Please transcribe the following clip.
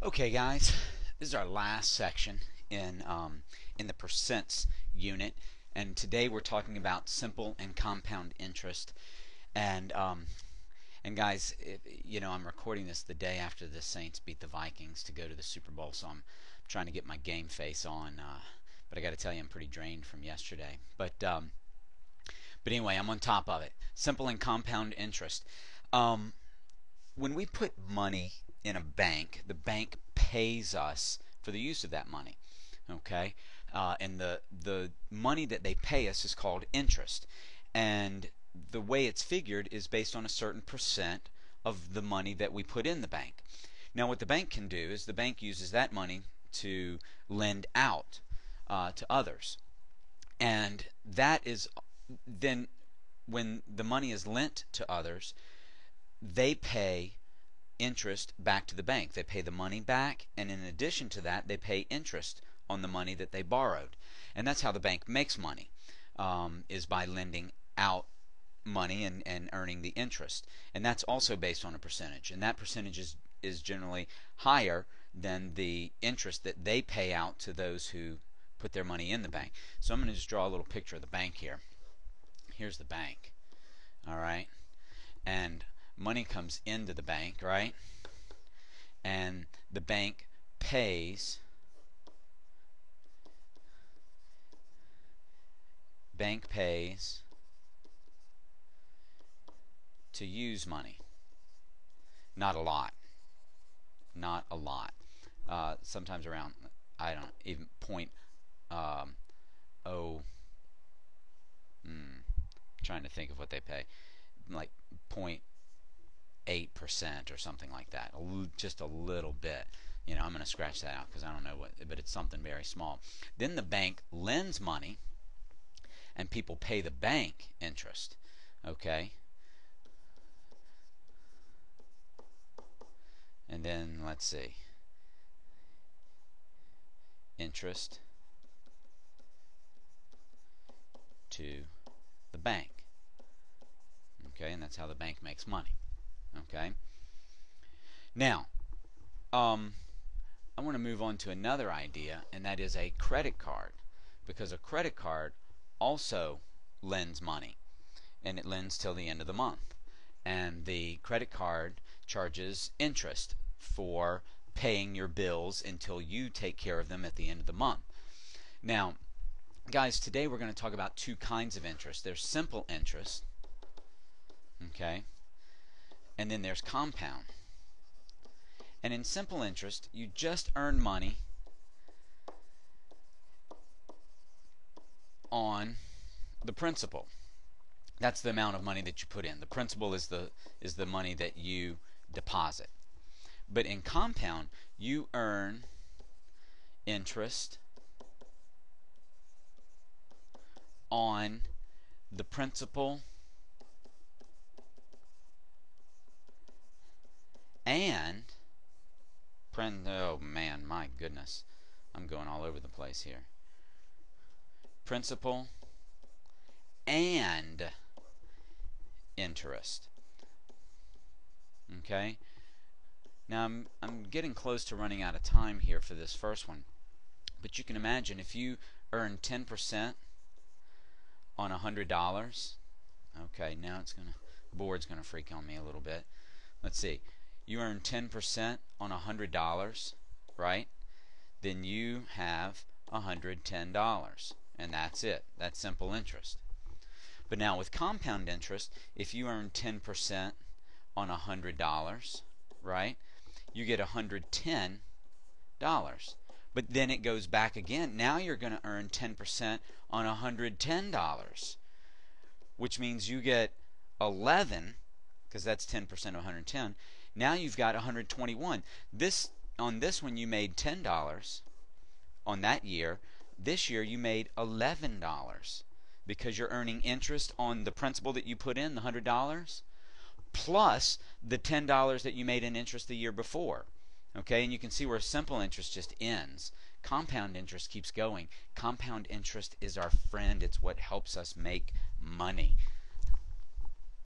Okay, guys, this is our last section in the percents unit, and today we're talking about simple and compound interest. And and guys, I'm recording this the day after the Saints beat the Vikings to go to the Super Bowl, so I'm trying to get my game face on. But I got to tell you, I'm pretty drained from yesterday. But anyway, I'm on top of it. Simple and compound interest. Um, when we put money in a bank, the bank pays us for the use of that money. Okay, and the money that they pay us is called interest, and the way it's figured is based on a certain percent of the money that we put in the bank. Now, what the bank can do is the bank uses that money to lend out to others, and that is then when the money is lent to others, they pay interest back to the bank. They pay the money back, and in addition to that, they pay interest on the money that they borrowed. And that's how the bank makes money, is by lending out money and earning the interest. And that's also based on a percentage. And that percentage is generally higher than the interest that they pay out to those who put their money in the bank. So I'm going to just draw a little picture of the bank here. Here's the bank. All right. And money comes into the bank, right? And the bank pays to use money. Not a lot. Not a lot. Sometimes around, I don't know, even trying to think of what they pay, like 0.8% or something like that. Just a little bit. I'm going to scratch that out because I don't know what, but it's something very small. Then the bank lends money, and people pay the bank interest. Okay. And then let's see. Interest to the bank. Okay, and that's how the bank makes money. Okay. Now, I want to move on to another idea, and that is a credit card, because a credit card also lends money, and it lends till the end of the month. And the credit card charges interest for paying your bills until you take care of them at the end of the month. Now, guys, today we're going to talk about two kinds of interest. There's simple interest, okay, and then there's compound. And in simple interest, you just earn money on the principal. That's the amount of money that you put in. The principal is the money that you deposit. But in compound, you earn interest on the principal and oh man, my goodness, I'm going all over the place here. Principal and interest. Okay. Now I'm getting close to running out of time here for this first one, but you can imagine if you earn 10% on $100. Okay, now the board's gonna freak on me a little bit. Let's see. You earn 10% on $100, right? Then you have $110, and that's it. That's simple interest. But now with compound interest, if you earn 10% on $100, right, you get $110. But then it goes back again. Now you're going to earn 10% on $110, which means you get 11, because that's 10% of 110. Now you've got 121. On this one you made $10 on that year. This year you made $11 because you're earning interest on the principal that you put in, the $100, plus the $10 that you made in interest the year before. Okay, and you can see where simple interest just ends. Compound interest keeps going. Compound interest is our friend. It's what helps us make money.